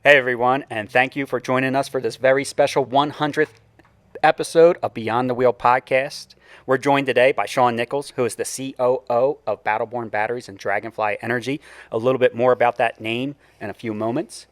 Hey everyone, and thank you for joining us for this very special 100th episode of Beyond the Wheel podcast. We're joined today by Shawn Nichols, who is the COO of Battleborn Batteries and Dragonfly Energy. A little bit more about that name in a few moments.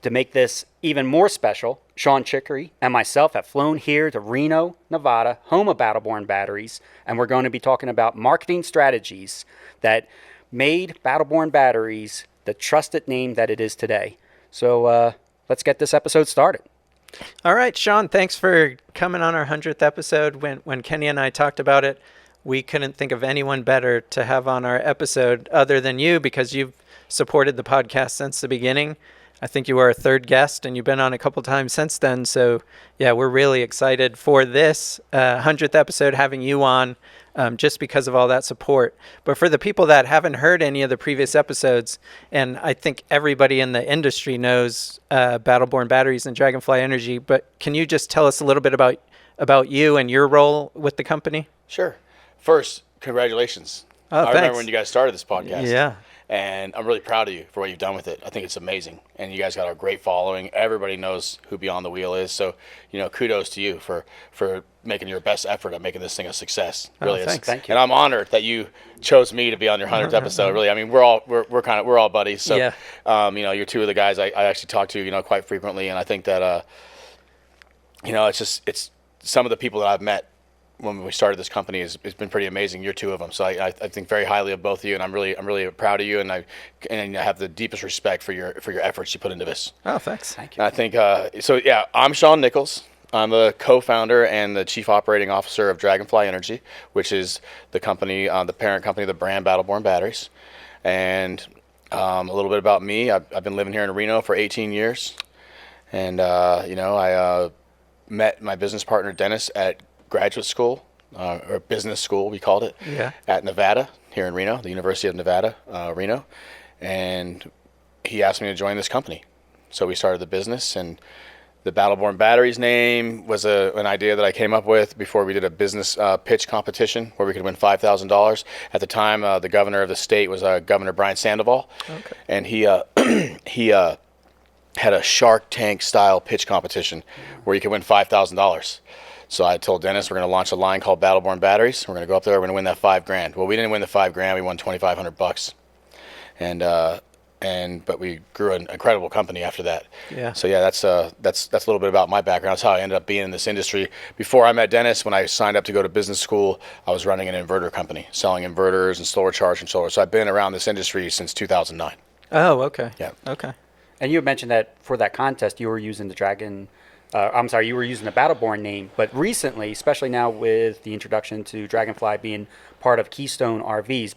To make this even more special, Shawn Chicory and myself have flown here to Reno, Nevada, home of Battleborn Batteries, and we're going to be talking about marketing strategies that made Battleborn Batteries the trusted name that it is today. So let's get this episode started. All right, Shawn, thanks for coming on our 100th episode. When Kenny and I talked about it, we couldn't think of anyone better to have on our episode other than you because you've supported the podcast since the beginning. I think you were our third guest, and you've been on a couple times since then. So, yeah, we're really excited for this 100th episode, having you on, just because of all that support. But for the people that haven't heard any of the previous episodes, and I think everybody in the industry knows Battleborn Batteries and Dragonfly Energy, but can you just tell us a little bit about you and your role with the company? Sure. First, congratulations. I remember when you guys started this podcast. Yeah. And I'm really proud of you for what you've done with it. I think it's amazing. And you guys got a great following. Everybody knows who Beyond the Wheel is. So, kudos to you for making your best effort at making this thing a success. Really is. Thanks. Thank you. And I'm honored that you chose me to be on your 100th episode. Really, I mean, we're all buddies. So, yeah. You're two of the guys I actually talk to, quite frequently. And I think that, it's some of the people that I've met when we started this company it's been pretty amazing. You're two of them, so I think very highly of both of you, and I'm really proud of you, and I have the deepest respect for your efforts you put into this. Oh, thanks. Thank you. And I think I'm Shawn Nichols. I'm the co-founder and the chief operating officer of Dragonfly Energy, which is the company, the parent company of the brand Battleborn Batteries. And a little bit about me: I've been living here in Reno for 18 years, and I met my business partner Denis at graduate school, or business school, we called it, at Nevada, here in Reno, the University of Nevada, Reno. And he asked me to join this company. So we started the business, and the Battleborn Batteries name was an idea that I came up with before we did a business pitch competition where we could win $5,000. At the time, the governor of the state was Governor Brian Sandoval. Okay. And he had a Shark Tank style pitch competition where you could win $5,000. So I told Denis we're going to launch a line called Battleborn Batteries. We're going to go up there. We're going to win that $5,000. Well, we didn't win the $5,000. We won $2,500, but we grew an incredible company after that. Yeah. So yeah, that's a little bit about my background. That's how I ended up being in this industry. Before I met Denis, when I signed up to go to business school, I was running an inverter company, selling inverters and solar charge controllers. So I've been around this industry since 2009. Oh, okay. Yeah. Okay. And you had mentioned that for that contest, you were using you were using the Battleborn name, but recently, especially now with the introduction to Dragonfly being part of Keystone RVs,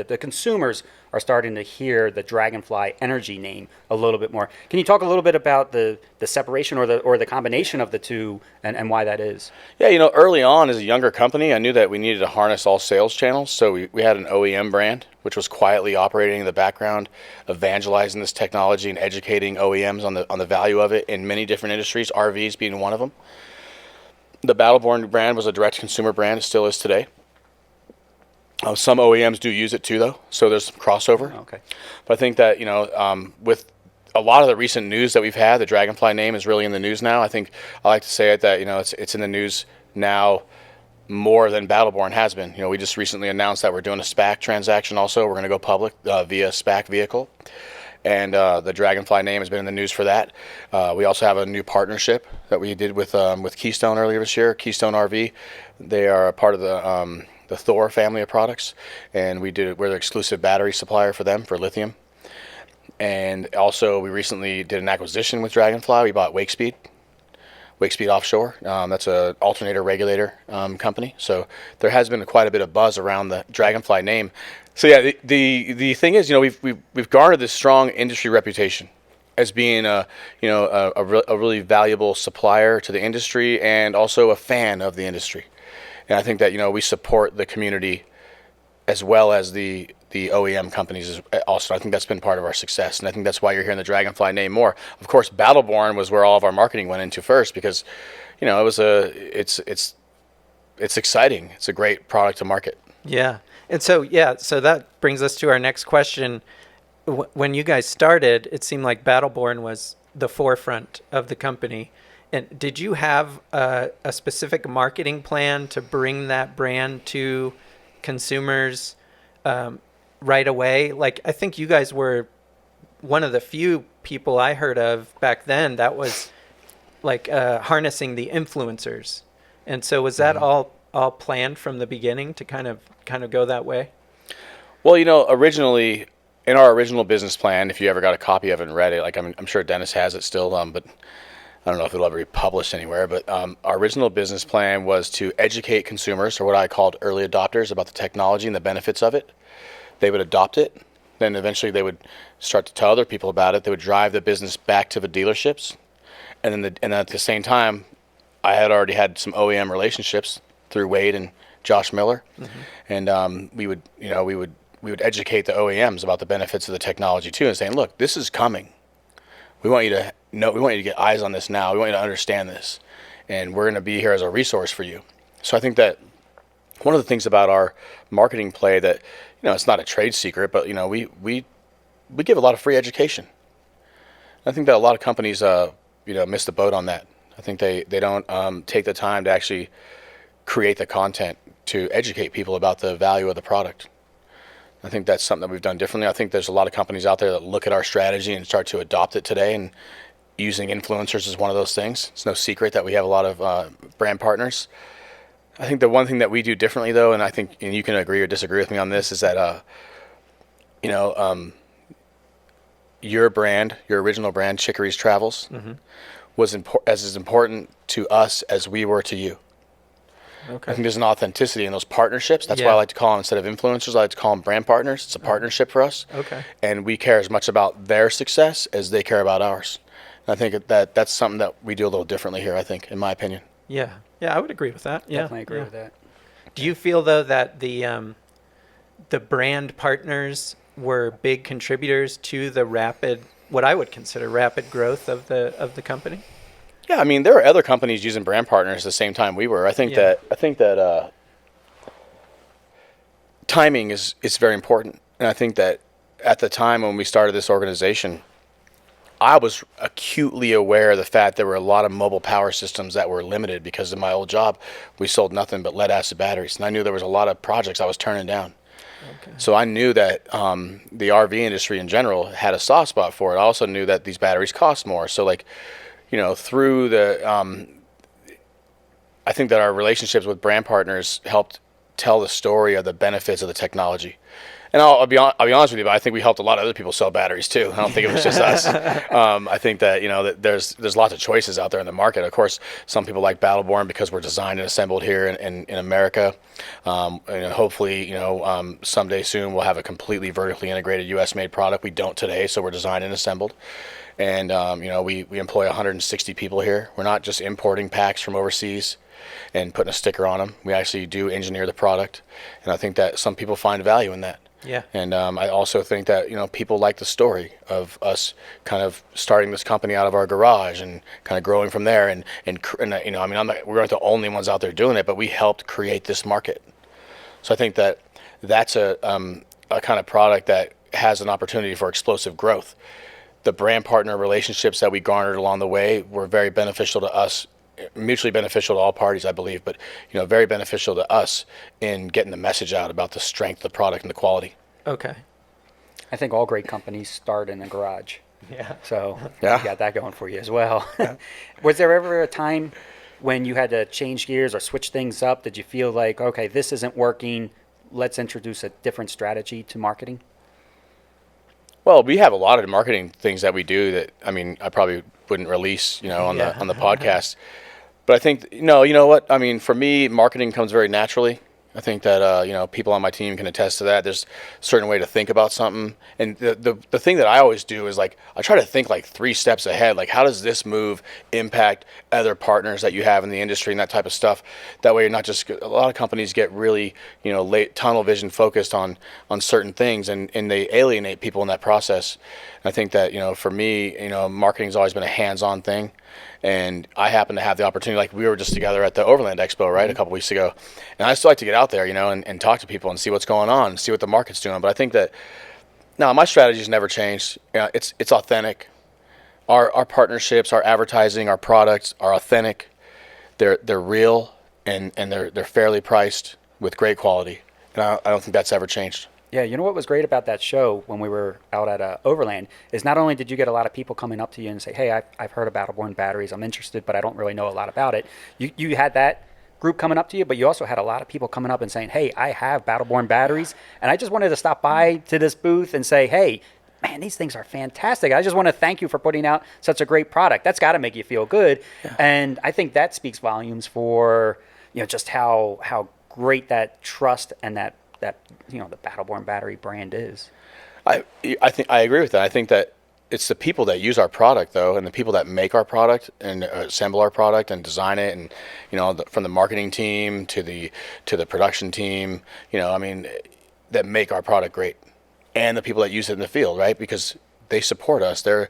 the consumers are starting to hear the Dragonfly Energy name a little bit more. Can you talk a little bit about the separation or the combination of the two and why that is? Yeah, early on as a younger company, I knew that we needed to harness all sales channels. So we had an OEM brand, which was quietly operating in the background, evangelizing this technology and educating OEMs on the value of it in many different industries, RVs being one of them. The Battleborn brand was a direct-to-consumer brand. It still is today. Some OEMs do use it too, though, so there's some crossover. Oh, okay. But I think that, with a lot of the recent news that we've had, the Dragonfly name is really in the news now. I think I like to say it that, it's in the news now more than Battleborn has been. We just recently announced that we're doing a SPAC transaction also. We're going to go public via SPAC vehicle. And the Dragonfly name has been in the news for that. We also have a new partnership that we did with Keystone earlier this year, Keystone RV. They are a part of the Thor family of products, and we're the exclusive battery supplier for them for lithium. And also, we recently did an acquisition with Dragonfly. We bought Wakespeed Offshore. That's an alternator regulator company. So there has been quite a bit of buzz around the Dragonfly name. So yeah, the thing is, we've garnered this strong industry reputation as being a really valuable supplier to the industry and also a fan of the industry. And I think that we support the community as well as the OEM companies also. I think that's been part of our success, and I think that's why you're hearing the Dragonfly name more. Of course, Battleborn was where all of our marketing went into first because, it's exciting. It's a great product to market. Yeah. And so that brings us to our next question. when you guys started, it seemed like Battleborn was the forefront of the company. And did you have a specific marketing plan to bring that brand to consumers right away? Like, I think you guys were one of the few people I heard of back then that was like harnessing the influencers. And so was that all planned from the beginning to kind of go that way? Well, originally in our original business plan, if you ever got a copy of it and read it, like I'm sure Dennis has it still, but I don't know if it'll ever be published anywhere. But our original business plan was to educate consumers, or what I called early adopters, about the technology and the benefits of it. They would adopt it. Then eventually they would start to tell other people about it. They would drive the business back to the dealerships. And then at the same time, I had already had some OEM relationships through Wade and Josh Miller. And we would educate the OEMs about the benefits of the technology too, and saying, look, this is coming. We want you to know, we want you to get eyes on this now. We want you to understand this. And we're going to be here as a resource for you. So I think that one of the things about our marketing play that, it's not a trade secret, but, we give a lot of free education. I think that a lot of companies, miss the boat on that. I think they don't take the time to actually create the content to educate people about the value of the product. I think that's something that we've done differently. I think there's a lot of companies out there that look at our strategy and start to adopt it today, and using influencers is one of those things. It's no secret that we have a lot of brand partners. I think the one thing that we do differently, though, and I think, and you can agree or disagree with me on this, is that, your brand, your original brand, Chicory's Travels, was as important to us as we were to you. Okay. I think there's an authenticity in those partnerships. That's why I like to call them, instead of influencers, I like to call them brand partners. It's a partnership for us. Okay. And we care as much about their success as they care about ours. And I think that's something that we do a little differently here, I think, in my opinion. Yeah. Yeah, I would agree with that. Yeah. Definitely agree with that. Do you feel, though, that the brand partners were big contributors to the what I would consider rapid growth of the company? Yeah, I mean, there are other companies using brand partners at the same time we were. I think that timing is very important, and I think that at the time when we started this organization, I was acutely aware of the fact there were a lot of mobile power systems that were limited because in my old job, we sold nothing but lead acid batteries, and I knew there was a lot of projects I was turning down. Okay. So I knew that the RV industry in general had a soft spot for it. I also knew that these batteries cost more. So through the, I think that our relationships with brand partners helped tell the story of the benefits of the technology. And I'll be honest with you, but I think we helped a lot of other people sell batteries too. I don't think it was just us. I think that that there's lots of choices out there in the market. Of course, some people like Battleborn because we're designed and assembled here in America. Hopefully, someday soon we'll have a completely vertically integrated U.S. made product. We don't today, so we're designed and assembled. And we employ 160 people here. We're not just importing packs from overseas and putting a sticker on them. We actually do engineer the product, and I think that some people find value in that. Yeah. And I also think that people like the story of us kind of starting this company out of our garage and kind of growing from there. And we're not the only ones out there doing it, but we helped create this market. So I think that that's a kind of product that has an opportunity for explosive growth. The brand partner relationships that we garnered along the way were very beneficial to us, mutually beneficial to all parties, I believe, but very beneficial to us in getting the message out about the strength of the product and the quality. Okay. I think all great companies start in a garage. Yeah. So Yeah. you got that going for you as well. Yeah. Was there ever a time when you had to change gears or switch things up? Did you feel like, okay, this isn't working, let's introduce a different strategy to marketing? Well, we have a lot of marketing things that we do that, I probably wouldn't release, on the podcast. But I think, you know what? For me, marketing comes very naturally. I think that, people on my team can attest to that. There's a certain way to think about something. And the thing that I always do is I try to think 3 steps ahead. How does this move impact other partners that you have in the industry and that type of stuff? That way you're not just, a lot of companies get really, late tunnel vision focused on certain things and they alienate people in that process. And I think that, for me, marketing's always been a hands-on thing. And I happen to have the opportunity, we were just together at the Overland Expo, right, a couple weeks ago. And I still like to get out there, and talk to people and see what's going on and see what the market's doing. But I think that No, my strategy's never changed. It's authentic. Our partnerships, our advertising, our products are authentic. They're real, and they're fairly priced with great quality. And I don't think that's ever changed. Yeah, you know what was great about that show when we were out at Overland is not only did you get a lot of people coming up to you and say, hey, I've heard of Battleborn batteries, I'm interested, but I don't really know a lot about it. You had that group coming up to you, but you also had a lot of people coming up and saying, hey, I have Battleborn batteries, and I just wanted to stop by to this booth and say, hey, man, these things are fantastic. I just want to thank you for putting out such a great product. That's got to make you feel good. Yeah. And I think that speaks volumes for, just how great that trust and that the Battleborn battery brand is. I think I agree with that. I think that it's the people that use our product, though, and the people that make our product and assemble our product and design it, and from the marketing team to the production team, that make our product great, and the people that use it in the field, right? Because they support us. They're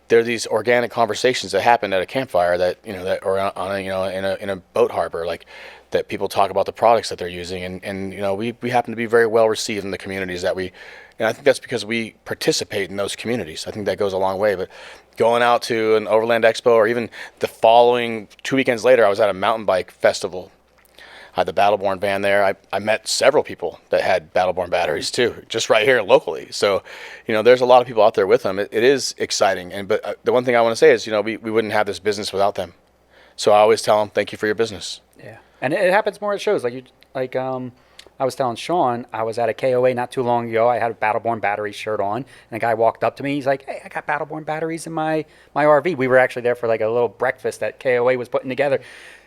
these organic conversations that happen at a campfire or on in a boat harbor, like that people talk about the products that they're using, and we happen to be very well received in the communities that we. And I think that's because we participate in those communities. I think that goes a long way. But going out to an Overland Expo, or even the following 2 weekends later, I was at a mountain bike festival. I had the Battleborn van there. I met several people that had Battleborn batteries too, just right here locally. So, there's a lot of people out there with them. It is exciting. But the one thing I want to say is, we wouldn't have this business without them. So I always tell them, thank you for your business. Yeah. And it happens more at shows. I was telling Shawn, I was at a KOA not too long ago. I had a Battleborn battery shirt on, and a guy walked up to me. He's like, hey, I got Battleborn batteries in my RV. We were actually there for like a little breakfast that KOA was putting together.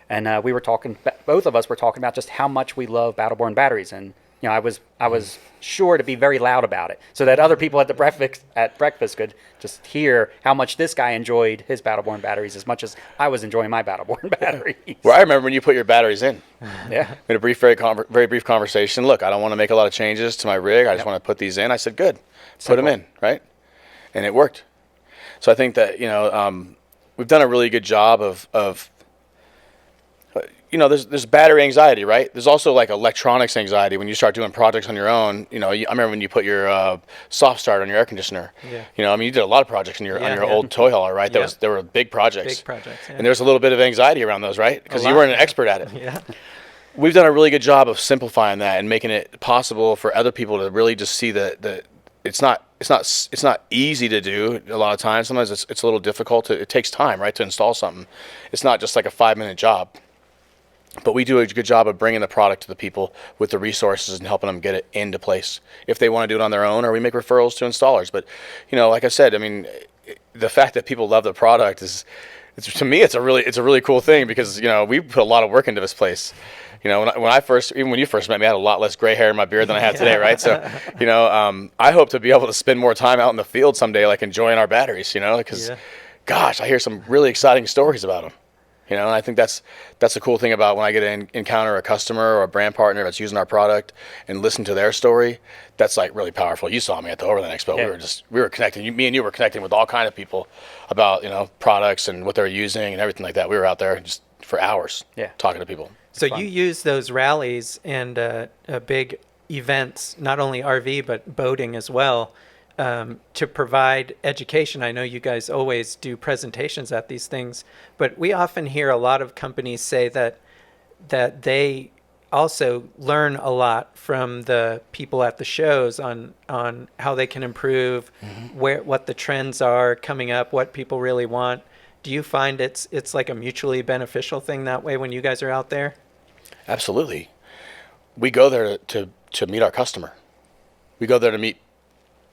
And we were talking, both of us were talking about just how much we love Battleborn batteries. And, I was sure to be very loud about it so that other people at breakfast could just hear how much this guy enjoyed his Battleborn batteries as much as I was enjoying my Battleborn batteries. Well, I remember when you put your batteries in. Yeah. We had a very brief conversation. Look, I don't want to make a lot of changes to my rig. I just want to put these in. I said, good. Put them in, right? And it worked. So I think that, we've done a really good job of there's battery anxiety, right? There's also like electronics anxiety when you start doing projects on your own. I remember when you put your soft start on your air conditioner. Yeah. You did a lot of projects on your old toy hauler, right? There were big projects. Big projects. Yeah. And there's a little bit of anxiety around those, right? Because you weren't an expert at it. Yeah. We've done a really good job of simplifying that and making it possible for other people to really just see that it's not easy to do a lot of times. Sometimes it's a little difficult. It takes time, right, to install something. It's not just like a 5-minute job. But we do a good job of bringing the product to the people with the resources and helping them get it into place if they want to do it on their own, or we make referrals to installers. But, like I said, the fact that people love the product to me, it's a really cool thing because, we put a lot of work into this place. When you first met me, I had a lot less gray hair in my beard than I have today, right? So, I hope to be able to spend more time out in the field someday, like enjoying our batteries, because, gosh, I hear some really exciting stories about them. And I think that's the cool thing about when I get to encounter a customer or a brand partner that's using our product and listen to their story. That's like really powerful. You saw me at the Overland Expo. Yeah. We were connecting. Me and you were connecting with all kind of people about products and what they're using and everything like that. We were out there just for hours, talking to people. So you use those rallies and big events, not only RV but boating as well, to provide education. I know you guys always do presentations at these things, but we often hear a lot of companies say that they also learn a lot from the people at the shows on how they can improve, what the trends are coming up, what people really want. Do you find it's like a mutually beneficial thing that way when you guys are out there? Absolutely. We go there to meet our customer. We go there to meet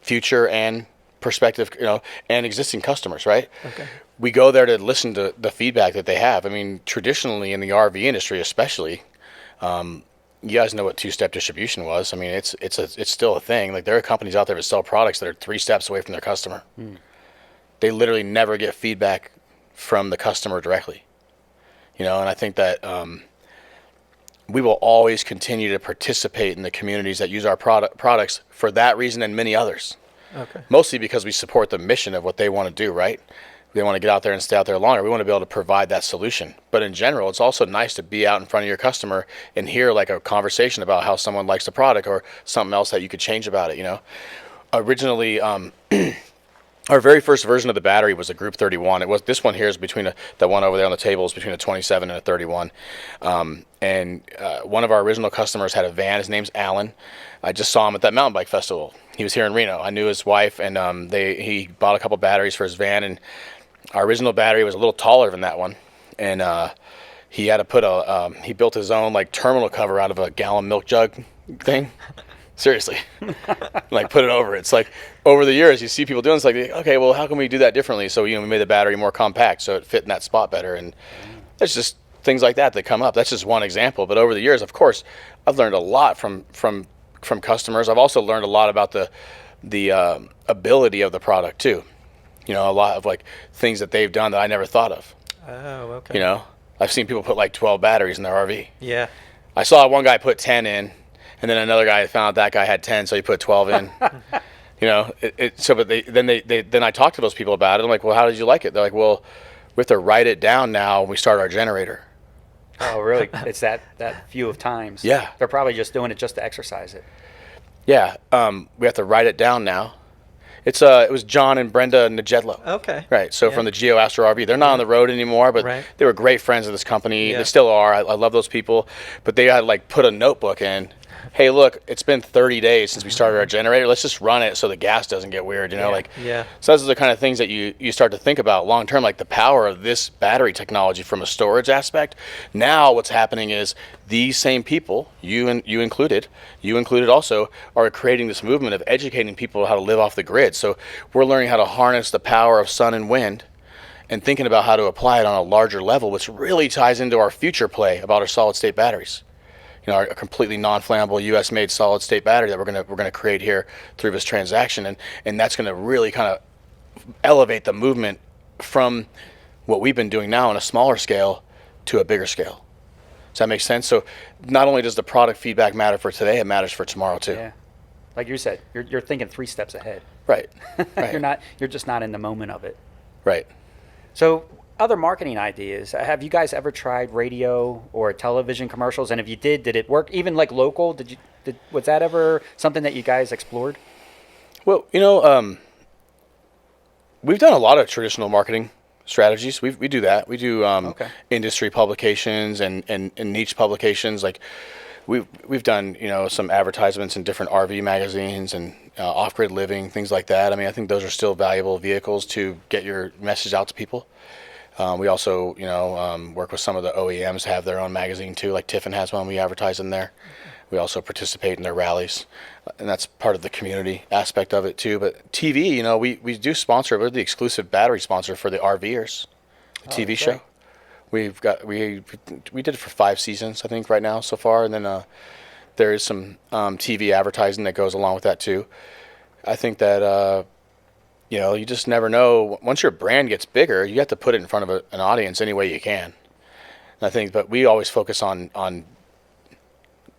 future and prospective, and existing customers, right? Okay. We go there to listen to the feedback that they have. Traditionally in the RV industry, especially, you guys know what two-step distribution was. It's still a thing. Like, there are companies out there that sell products that are 3 steps away from their customer. They literally never get feedback from the customer directly. And I think that we will always continue to participate in the communities that use our products for that reason and many others. Okay. Mostly because we support the mission of what they want to do, right? They want to get out there and stay out there longer. We want to be able to provide that solution. But in general, it's also nice to be out in front of your customer and hear like a conversation about how someone likes the product or something else that you could change about it, originally, our very first version of the battery was a Group 31. This one here is between the one over there on the table is between a 27 and a 31. And one of our original customers had a van. His name's Alan. I just saw him at that mountain bike festival. He was here in Reno. I knew his wife, and he bought a couple batteries for his van. And our original battery was a little taller than that one, and he had to put he built his own like terminal cover out of a gallon milk jug thing. Seriously, like put it over. It's like over the years you see people doing. It's like, okay, well, how can we do that differently? So we made the battery more compact so it fit in that spot better, and it's just things like that come up. That's just one example. But over the years, of course, I've learned a lot from customers. I've also learned a lot about the ability of the product too. A lot of like things that they've done that I never thought of. Oh, okay. I've seen people put like 12 batteries in their RV. Yeah. I saw one guy put 10 in. And then another guy found out that guy had 10, so he put 12 in. Then I talked to those people about it. I'm like, well, how did you like it? They're like, well, we have to write it down now when we start our generator. Oh, really? It's that few of times. Yeah. They're probably just doing it just to exercise it. Yeah. We have to write it down now. It was John and Brenda Najedlo. Okay. Right. So from the Geo Astro RV, they're not on the road anymore, but they were great friends of this company. Yeah. They still are. I love those people. But they had like put a notebook in. Hey, look, it's been 30 days since we started our generator. Let's just run it so the gas doesn't get weird, So those are the kind of things that you start to think about long term, like the power of this battery technology from a storage aspect. Now what's happening is these same people, you included also, are creating this movement of educating people how to live off the grid. So we're learning how to harness the power of sun and wind and thinking about how to apply it on a larger level, which really ties into our future play about our solid state batteries. Our completely non-flammable U.S.-made solid-state battery that we're gonna create here through this transaction, and that's gonna really kind of elevate the movement from what we've been doing now on a smaller scale to a bigger scale. Does that make sense? So not only does the product feedback matter for today, it matters for tomorrow too. Yeah, like you said, you're thinking 3 steps ahead. Right. Right. You're just not in the moment of it. Right. So, other marketing ideas. Have you guys ever tried radio or television commercials? And if you did it work? Even like local? Was that ever something that you guys explored? Well, we've done a lot of traditional marketing strategies. We do that. We do industry publications and niche publications. Like we've done some advertisements in different RV magazines and off-grid living, things like that. I mean, I think those are still valuable vehicles to get your message out to people. We also, work with some of the OEMs, have their own magazine too, like Tiffin has one, we advertise in there. We also participate in their rallies, and that's part of the community aspect of it too. But TV, we do sponsor, we're the exclusive battery sponsor for the RVers, the TV show. We did it for 5 seasons, I think, right now so far, and then there is some TV advertising that goes along with that too. I think that you just never know. Once your brand gets bigger, you have to put it in front of an audience any way you can. And I think, but we always focus on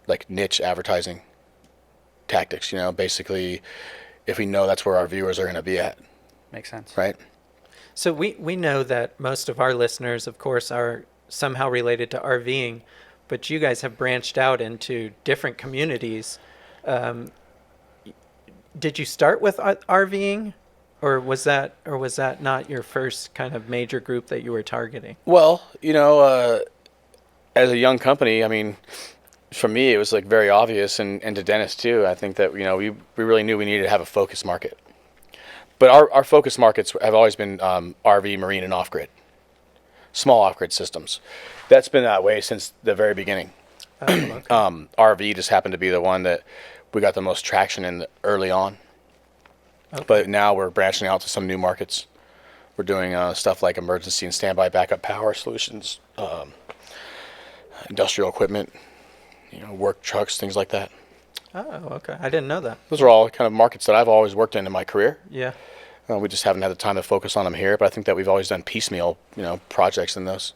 like niche advertising tactics. Basically, if we know that's where our viewers are going to be at. Makes sense, right? So we know that most of our listeners, of course, are somehow related to RVing, but you guys have branched out into different communities. Did you start with RVing? Or was that not your first kind of major group that you were targeting? Well, as a young company, I mean, for me, it was like very obvious, and to Dennis too. I think that we really knew we needed to have a focus market. But our focus markets have always been RV, marine, and off-grid, small off-grid systems. That's been that way since the very beginning. Okay. RV just happened to be the one that we got the most traction in early on. Okay. But now we're branching out to some new markets. We're doing stuff like emergency and standby backup power solutions, industrial equipment, work trucks, things like that. Oh, okay. I didn't know that. Those are all kind of markets that I've always worked in my career. Yeah. We just haven't had the time to focus on them here, but I think that we've always done piecemeal, projects in those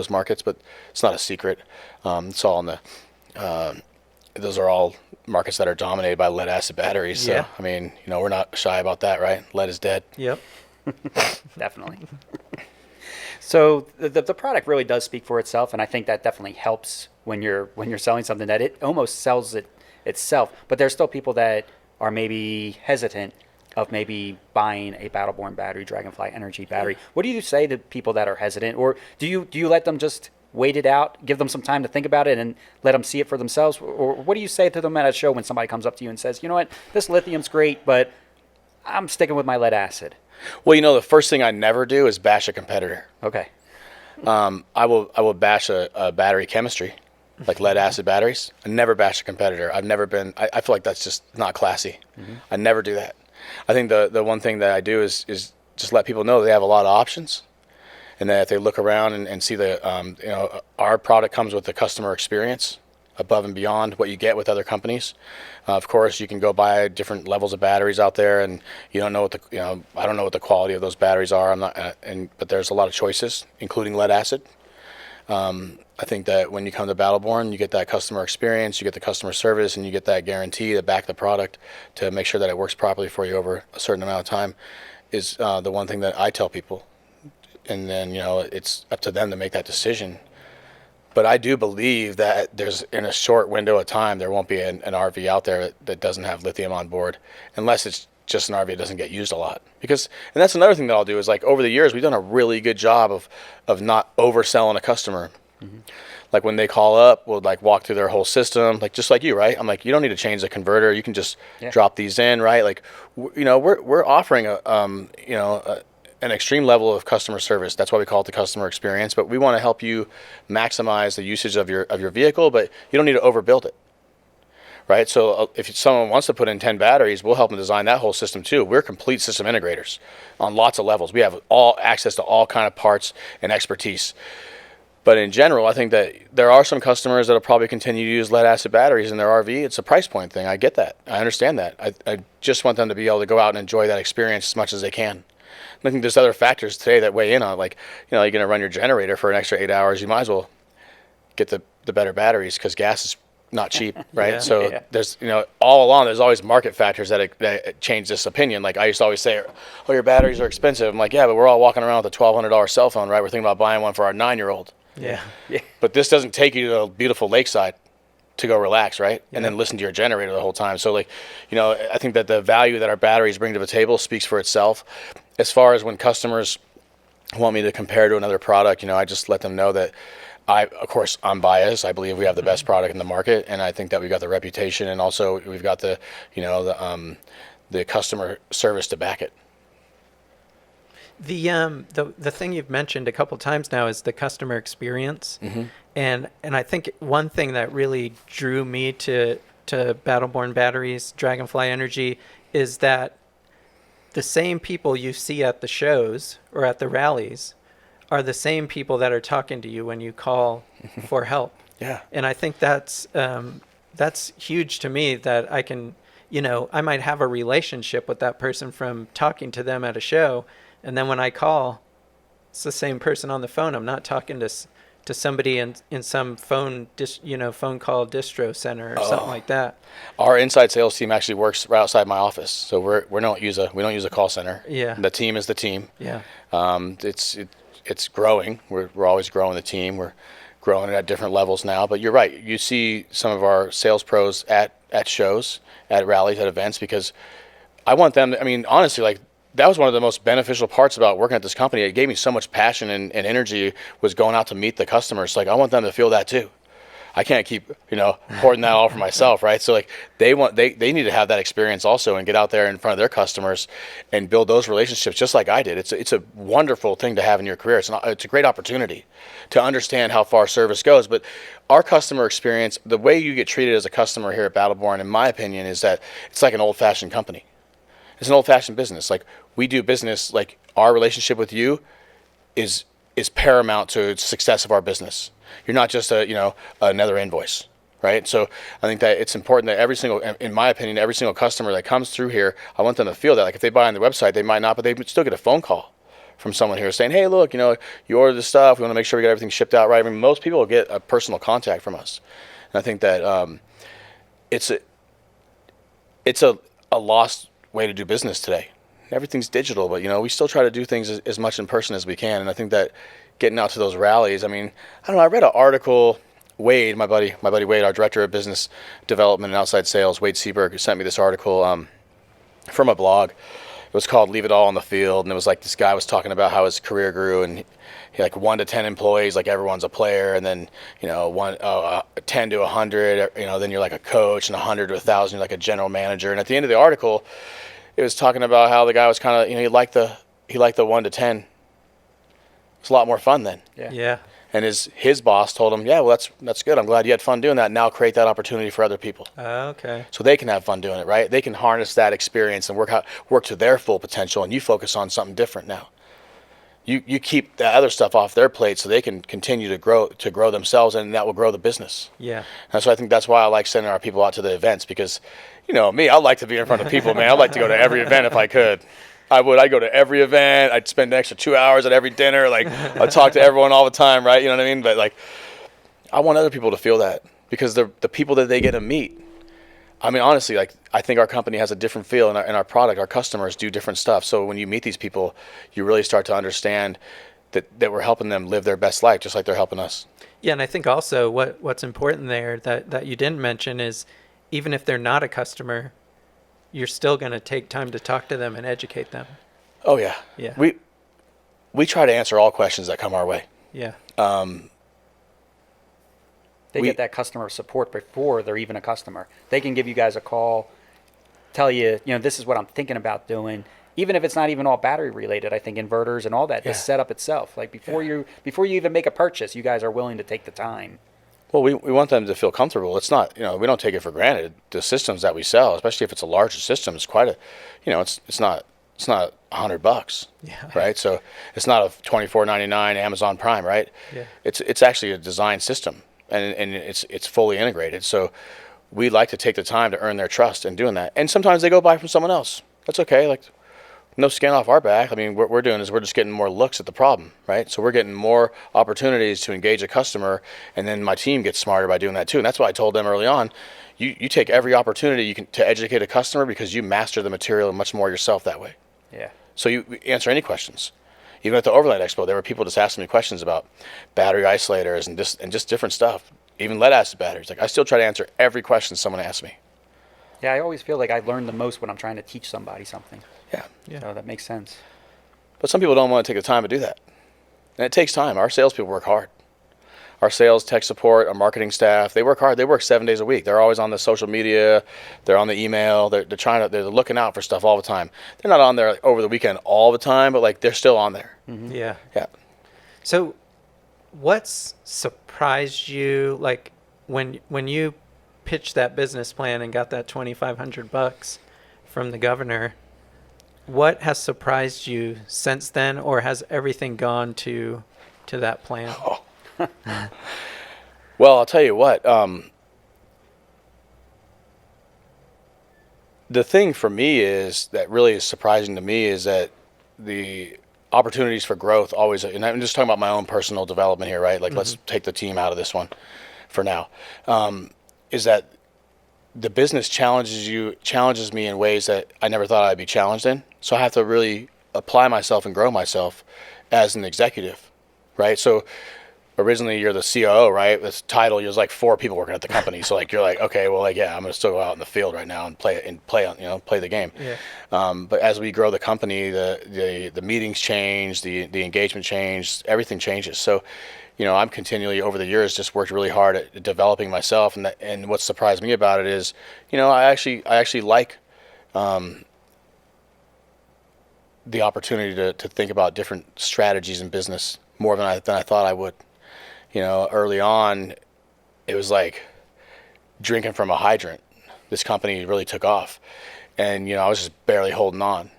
markets. But it's not a secret. It's all in the. Those are all markets that are dominated by lead acid batteries. So, yeah. I mean, we're not shy about that, right? Lead is dead. Yep. Definitely. So the product really does speak for itself, and I think that definitely helps when you're selling something that it almost sells it itself. But there's still people that are maybe hesitant of maybe buying a Battleborn battery, Dragonfly Energy battery. What do you say to people that are hesitant, or do you let them just wait it out, give them some time to think about it, and let them see it for themselves? Or what do you say to them at a show when somebody comes up to you and says, you know what, this lithium's great, but I'm sticking with my lead acid? Well, the first thing I never do is bash a competitor. Okay. I will bash a battery chemistry, like lead acid batteries. I never bash a competitor. I've never been. I feel like that's just not classy. I never do that. I think the one thing that I do is just let people know they have a lot of options, and that if they look around and see our product comes with the customer experience above and beyond what you get with other companies. Of course, you can go buy different levels of batteries out there, and you don't know what I don't know what the quality of those batteries are. I'm not, but there's a lot of choices, including lead acid. I think that when you come to Battleborn, you get that customer experience, you get the customer service, and you get that guarantee to back the product to make sure that it works properly for you over a certain amount of time. Is the one thing that I tell people, and then it's up to them to make that decision. But I do believe that there's, in a short window of time, there won't be an RV out there that doesn't have lithium on board, unless it's just an RV that doesn't get used a lot. And that's another thing that I'll do is, like, over the years, we've done a really good job of not overselling a customer. Mm-hmm. Like, when they call up, we'll like walk through their whole system, like just like you, right? I'm like, you don't need to change the converter. You can just drop these in, right? Like, we're offering an extreme level of customer service. That's why we call it the customer experience. But we want to help you maximize the usage of your vehicle, but you don't need to overbuild it, right? So if someone wants to put in 10 batteries, we'll help them design that whole system too. We're complete system integrators on lots of levels. We have all access to all kind of parts and expertise. But in general, I think that there are some customers that will probably continue to use lead acid batteries in their RV. It's a price point thing. I get that. I understand that. I just want them to be able to go out and enjoy that experience as much as they can. I think there's other factors today that weigh in on, like, you're going to run your generator for an extra 8 hours. You might as well get the better batteries, because gas is not cheap, right? There's, all along, there's always market factors that change this opinion. Like, I used to always say, oh, your batteries are expensive. I'm like, yeah, but we're all walking around with a $1,200 cell phone, right? We're thinking about buying one for our 9-year-old. Yeah. But this doesn't take you to a beautiful lakeside to go relax, right? And then listen to your generator the whole time. So, like, I think that the value that our batteries bring to the table speaks for itself. As far as when customers want me to compare to another product, I just let them know that of course, I'm biased. I believe we have the best product in the market, and I think that we've got the reputation, and also we've got the customer service to back it. The thing you've mentioned a couple times now is the customer experience. Mm-hmm. And I think one thing that really drew me to Battleborn batteries, Dragonfly Energy, is that the same people you see at the shows or at the rallies are the same people that are talking to you when you call for help. Yeah. And I think that's huge to me, that I can, I might have a relationship with that person from talking to them at a show, and then when I call, it's the same person on the phone. I'm not talking to somebody in some phone call distro center or something like that. Our inside sales team actually works right outside my office, so we don't use a call center. Yeah. The team is the team. Yeah. It's growing. We're always growing the team. We're growing it at different levels now. But you're right. You see some of our sales pros at shows, at rallies, at events, because I want them. Honestly, like, that was one of the most beneficial parts about working at this company. It gave me so much passion and energy, was going out to meet the customers. Like, I want them to feel that too. I can't keep, hoarding that all for myself, right? So, like, they need to have that experience also, and get out there in front of their customers and build those relationships just like I did. It's a wonderful thing to have in your career. It's a great opportunity to understand how far service goes. But our customer experience, the way you get treated as a customer here at Battleborn, in my opinion, is that it's like an old-fashioned company. It's an old-fashioned business. Like, we do business, like, our relationship with you is paramount to the success of our business. You're not just another invoice, right? So I think that it's important that in my opinion, every single customer that comes through here, I want them to feel that. Like, if they buy on the website, they might not, but they still get a phone call from someone here saying, hey, look, you ordered this stuff. We want to make sure we get everything shipped out right. Most people will get a personal contact from us. And I think that it's a lost way to do business today. Everything's digital, but we still try to do things as much in person as we can. And I think that getting out to those rallies, I don't know, I read an article Wade, my buddy Wade, our director of business development and outside sales, Wade Seberg, sent me this article from a blog. It was called "Leave It All on the Field," and it was like this guy was talking about how his career grew, and he like 1 to 10 employees, like everyone's a player, and then 10 to 100, then you're like a coach, and 100 to 1,000, you're like a general manager. And at the end of the article, it was talking about how the guy was kind of he liked the 1 to 10. It's a lot more fun then. Yeah. And his boss told him, yeah, well, that's good. I'm glad you had fun doing that. Now create that opportunity for other people. Okay. So they can have fun doing it, right? They can harness that experience and work to their full potential, and you focus on something different now. You keep the other stuff off their plate so they can continue to grow themselves, and that will grow the business. Yeah. And so I think that's why I like sending our people out to the events, because, me, I'd like to be in front of people, man. I'd like to go to every event if I could. I would. I'd go to every event. I'd spend an extra 2 hours at every dinner. Like, I'd talk to everyone all the time, right? You know what I mean? But, like, I want other people to feel that, because the people that they get to meet, I mean, honestly, like, I think our company has a different feel, and our product, our customers do different stuff. So when you meet these people, you really start to understand that we're helping them live their best life, just like they're helping us. Yeah, and I think also what's important there that you didn't mention is, even if they're not a customer, you're still going to take time to talk to them and educate them. Oh, yeah. Yeah. We try to answer all questions that come our way. Yeah. They get that customer support before they're even a customer. They can give you guys a call, tell you, this is what I'm thinking about doing. Even if it's not even all battery related, I think inverters and all that, the setup itself. Like before you even make a purchase, you guys are willing to take the time. Well, we want them to feel comfortable. It's not, we don't take it for granted. The systems that we sell, especially if it's a larger system, is quite a, it's not $100, right? So it's not a $24.99 Amazon Prime, right? Yeah. It's actually a design system, and it's fully integrated. So we like to take the time to earn their trust in doing that. And sometimes they go buy from someone else. That's okay. Like, no skin off our back. I mean, what we're doing is we're just getting more looks at the problem, right? So we're getting more opportunities to engage a customer, and then my team gets smarter by doing that too. And that's why I told them early on, you take every opportunity you can to educate a customer, because you master the material much more yourself that way. Yeah. So you answer any questions. Even at the Overland Expo, there were people just asking me questions about battery isolators and just different stuff. Even lead acid batteries. Like, I still try to answer every question someone asks me. Yeah, I always feel like I learn the most when I'm trying to teach somebody something. Yeah. So that makes sense. But some people don't want to take the time to do that. And it takes time. Our salespeople work hard. Our sales, tech support, our marketing staff, they work hard. They work 7 days a week. They're always on the social media. They're on the email. They're looking out for stuff all the time. They're not on there like, over the weekend all the time, but like they're still on there. Mm-hmm. Yeah. Yeah. So what's surprised you, like when you pitched that business plan and got that $2,500 from the governor? What has surprised you since then, or has everything gone to that plan? Oh. Well, I'll tell you what. The thing for me is that really is surprising to me is that the opportunities for growth always, and I'm just talking about my own personal development here, right? Like, let's take the team out of this one for now. Is that the business challenges me in ways that I never thought I'd be challenged in. So I have to really apply myself and grow myself as an executive, right? So originally you're the COO, right? This title, there's like 4 people working at the company. So like, you're like, okay, well, like, yeah, I'm going to still go out in the field right now and play the game. Yeah. But as we grow the company, the meetings change, the engagement change, everything changes. So, I'm continually over the years just worked really hard at developing myself. And what surprised me about it is, I actually like the opportunity to think about different strategies in business more than I thought I would. Early on, it was like drinking from a hydrant. This company really took off, and I was just barely holding on,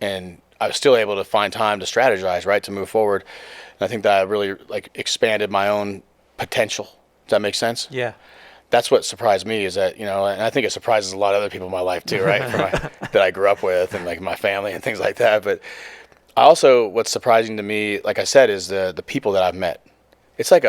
and I was still able to find time to strategize, right, to move forward. And I think that really like expanded my own potential. Does that make sense? Yeah. That's what surprised me is that, and I think it surprises a lot of other people in my life too, right? That I grew up with and like my family and things like that. But also what's surprising to me, like I said, is the people that I've met. It's like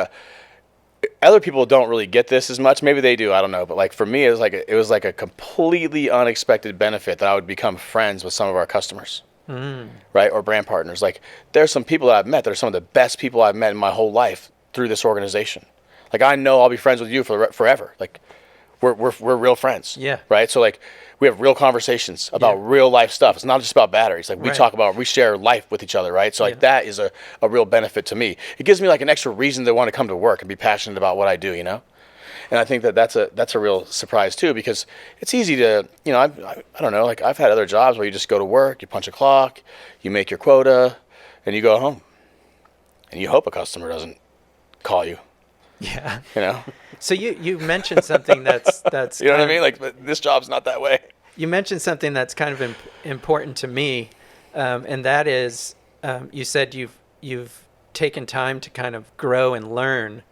other people don't really get this as much. Maybe they do, I don't know. But like for me, it was like a completely unexpected benefit that I would become friends with some of our customers. Right? Or brand partners. Like, there's some people that I've met that are some of the best people I've met in my whole life through this organization. Like I know I'll be friends with you forever. Like we're real friends. Yeah. Right. So like we have real conversations about real life stuff. It's not just about batteries. Like we share life with each other. Right. So like that is a real benefit to me. It gives me like an extra reason to want to come to work and be passionate about what I do, you know? And I think that's a real surprise too, because it's easy to, you know, I don't know, like I've had other jobs where you just go to work, you punch a clock, you make your quota, and you go home. And you hope a customer doesn't call you. Yeah. You know? So you mentioned something that's you know what I mean? Like, but this job's not that way. You mentioned something that's kind of important to me, and that is, you said you've taken time to kind of grow and learn,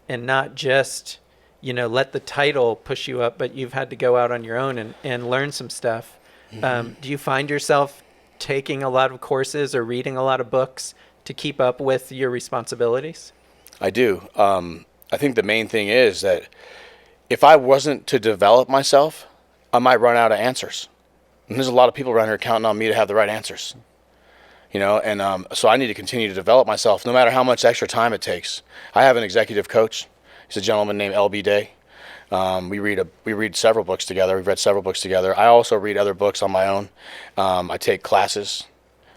and not just, you know, let the title push you up, but you've had to go out on your own and learn some stuff. Do you find yourself taking a lot of courses or reading a lot of books to keep up with your responsibilities? I do. I think the main thing is that if I wasn't to develop myself, I might run out of answers. And there's a lot of people around here counting on me to have the right answers. You know, and so I need to continue to develop myself no matter how much extra time it takes. I have an executive coach. He's a gentleman named LB Day. We read several books together. We've read several books together. I also read other books on my own. I take classes.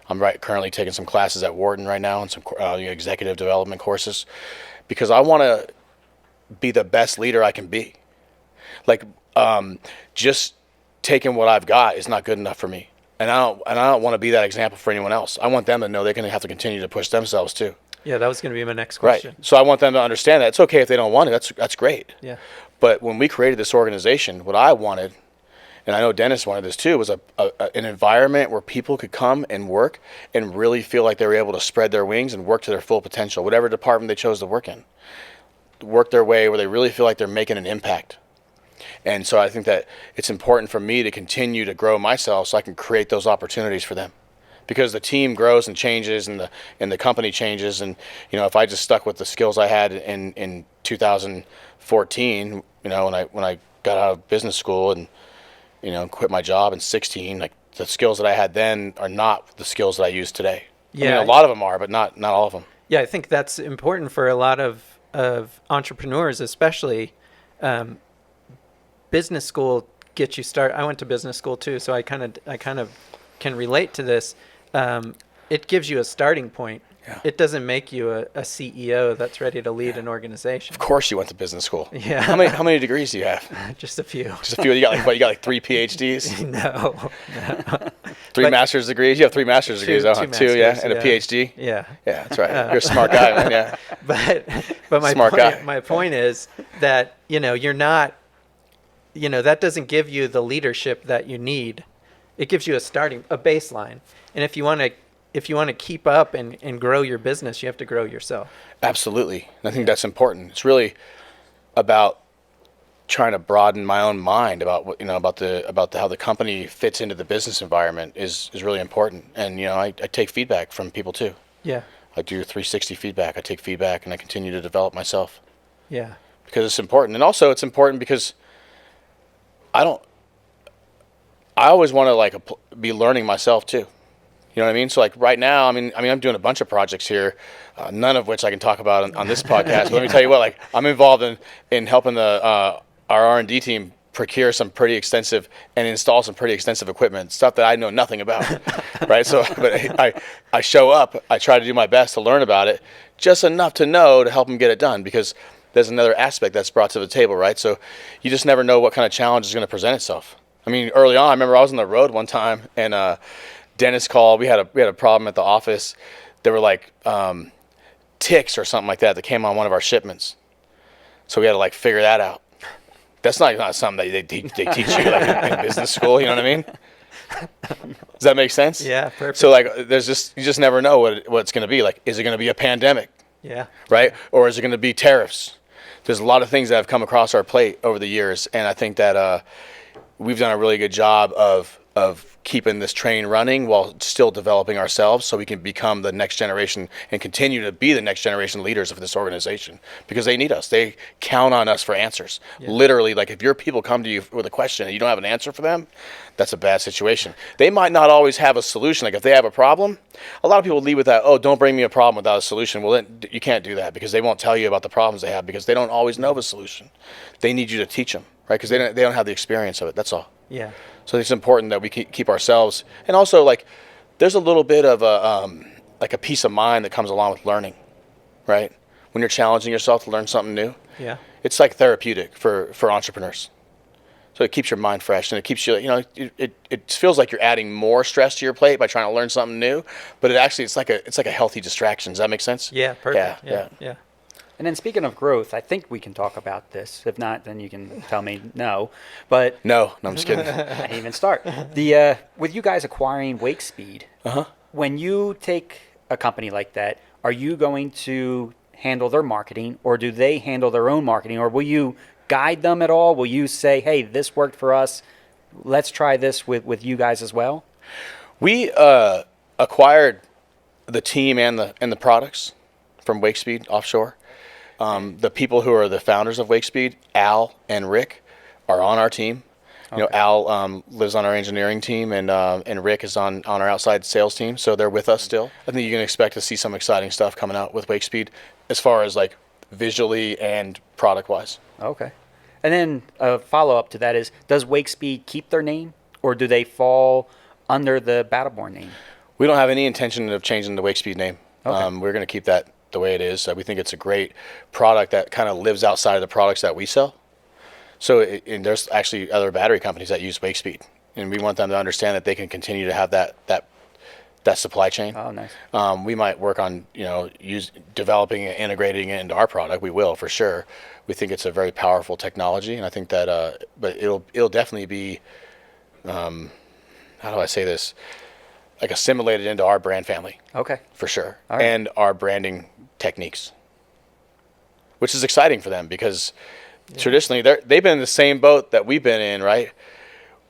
I'm currently taking some classes at Wharton right now and some executive development courses, because I want to be the best leader I can be. Like, just taking what I've got is not good enough for me, and I don't want to be that example for anyone else. I want them to know they're going to have to continue to push themselves too. Yeah, that was going to be my next question. Right. So I want them to understand that it's okay if they don't want it. That's great. Yeah. But when we created this organization, what I wanted, and I know Dennis wanted this too, was an environment where people could come and work and really feel like they were able to spread their wings and work to their full potential, whatever department they chose to work in. Work their way where they really feel like they're making an impact. And so I think that it's important for me to continue to grow myself so I can create those opportunities for them. Because the team grows and changes, and the company changes, and you know, if I just stuck with the skills I had in 2014, you know, when I got out of business school and, you know, quit my job in 16, like the skills that I had then are not the skills that I use today. Yeah. I mean, a lot of them are, but not all of them. Yeah, I think that's important for a lot of entrepreneurs, especially. Business school gets you started. I went to business school too, so I kind of can relate to this. It gives you a starting point. Yeah. It doesn't make you a CEO that's ready to lead an organization. Of course you went to business school. Yeah. How many degrees do you have? Just a few. Just a few. You got like 3 PhDs? No. 3 master's degrees? You have 3 master's degrees, two huh? 2, yeah, and a PhD? Yeah. Yeah, that's right. You're a smart guy, man, yeah. But my point is that, you know, you're not, you know, that doesn't give you the leadership that you need. It gives you a baseline. And if you want to keep up and grow your business, you have to grow yourself. Absolutely. And I think that's important. It's really about trying to broaden my own mind about what, you know, about how the company fits into the business environment is really important. And, you know, I take feedback from people too. Yeah. I do 360 feedback. I take feedback and I continue to develop myself. Yeah. Because it's important. And also it's important because I always want to like be learning myself too. You know what I mean? So like right now, I mean, I'm doing a bunch of projects here, none of which I can talk about on this podcast. But let me tell you what, like I'm involved in helping our R&D team procure some pretty extensive and install some pretty extensive equipment, stuff that I know nothing about, right? So, but I show up, I try to do my best to learn about it, just enough to know to help them get it done, because there's another aspect that's brought to the table, right? So you just never know what kind of challenge is going to present itself. I mean, early on, I remember I was on the road one time, and Dennis called. We had a problem at the office. There were like ticks or something like that came on one of our shipments. So we had to like figure that out. That's not something that they teach you like in business school. You know what I mean? Does that make sense? Yeah, perfect. So like, you just never know what it's going to be. Like, is it going to be a pandemic? Yeah. Right? Or is it going to be tariffs? There's a lot of things that have come across our plate over the years, and I think that we've done a really good job of of keeping this train running while still developing ourselves so we can become the next generation and continue to be the next generation leaders of this organization, because they need us. They count on us for answers. Literally, like if your people come to you with a question and you don't have an answer for them, that's a bad situation. They might not always have a solution. Like if they have a problem, a lot of people leave with that, oh, don't bring me a problem without a solution. Well, then you can't do that, because they won't tell you about the problems they have, because they don't always know the solution. They need you to teach them, right? Because they don't have the experience of it. That's all. Yeah. So it's important that we keep ourselves, and also like there's a little bit of a peace of mind that comes along with learning, right? When you're challenging yourself to learn something new, it's like therapeutic for entrepreneurs. So it keeps your mind fresh, and it keeps you, it feels like you're adding more stress to your plate by trying to learn something new, but it's like a healthy distraction. Does that make sense? Yeah, perfect. Yeah. And then speaking of growth, I think we can talk about this. If not, then you can tell me no. But No, I'm just kidding. I didn't even start. With you guys acquiring Wakespeed, when you take a company like that, are you going to handle their marketing, or do they handle their own marketing, or will you guide them at all? Will you say, hey, this worked for us, let's try this with you guys as well? We acquired the team and the products from Wakespeed offshore. The people who are the founders of Wakespeed, Al and Rick, are on our team. Al lives on our engineering team, and Rick is on our outside sales team, so they're with us still. I think you can expect to see some exciting stuff coming out with Wakespeed as far as like visually and product-wise. Okay. And then a follow-up to that is, does Wakespeed keep their name, or do they fall under the Battleborn name? We don't have any intention of changing the Wakespeed name. Okay. We're going to keep that the way it is. We think it's a great product that kind of lives outside of the products that we sell. So and there's actually other battery companies that use Wakespeed, and we want them to understand that they can continue to have that supply chain. Oh, nice. We might work on developing and integrating it into our product. We will, for sure. We think it's a very powerful technology, and I think that but it'll definitely be how do I say this, like assimilated into our brand family. Okay. For sure. All right. And our branding techniques, which is exciting for them, because traditionally they've been in the same boat that we've been in, right?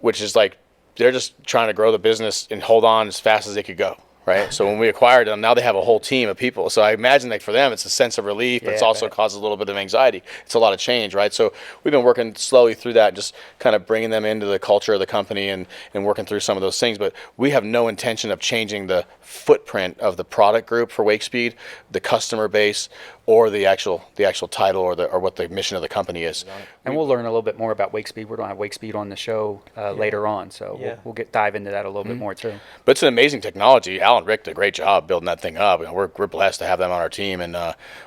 Which is like they're just trying to grow the business and hold on as fast as they could go, right? So when we acquired them, now they have a whole team of people. So I imagine that for them it's a sense of relief, but it's also causes a little bit of anxiety. It's a lot of change, right? So we've been working slowly through that, just kind of bringing them into the culture of the company and working through some of those things. But we have no intention of changing the footprint of the product group for Wakespeed, the customer base, or the actual title or what the mission of the company is. And we'll learn a little bit more about Wakespeed. We're going to have Wakespeed on the show later on, so we'll dive into that a little bit more too. But it's an amazing technology. Al and Rick did a great job building that thing up. We're blessed to have them on our team, and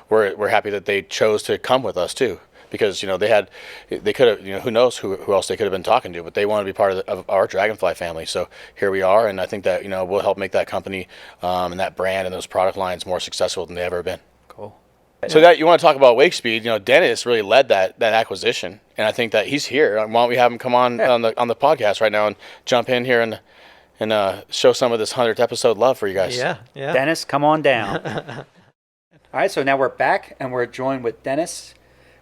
we're happy that they chose to come with us too. Because they could have, who knows who else they could have been talking to, but they want to be part of our Dragonfly family. So here we are, and I think that we'll help make that company and that brand and those product lines more successful than they've ever been. Cool. So that you want to talk about Wakespeed, Dennis really led that acquisition, and I think that he's here. Why don't we have him come on the podcast right now and jump in here and show some of this 100th episode love for you guys. Yeah. Dennis, come on down. All right, so now we're back, and we're joined with Dennis.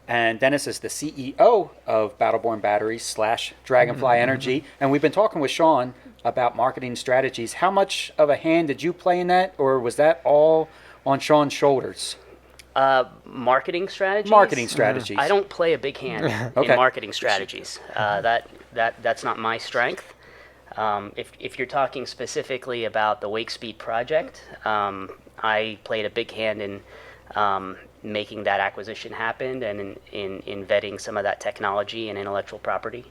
And Dennis is the CEO of Battleborn Batteries / Dragonfly Energy. And we've been talking with Shawn about marketing strategies. How much of a hand did you play in that, or was that all on Shawn's shoulders? Marketing strategies? Marketing strategies. I don't play a big hand in marketing strategies. That's not my strength. If you're talking specifically about the Wakespeed project, I played a big hand in making that acquisition happen and in vetting some of that technology and intellectual property.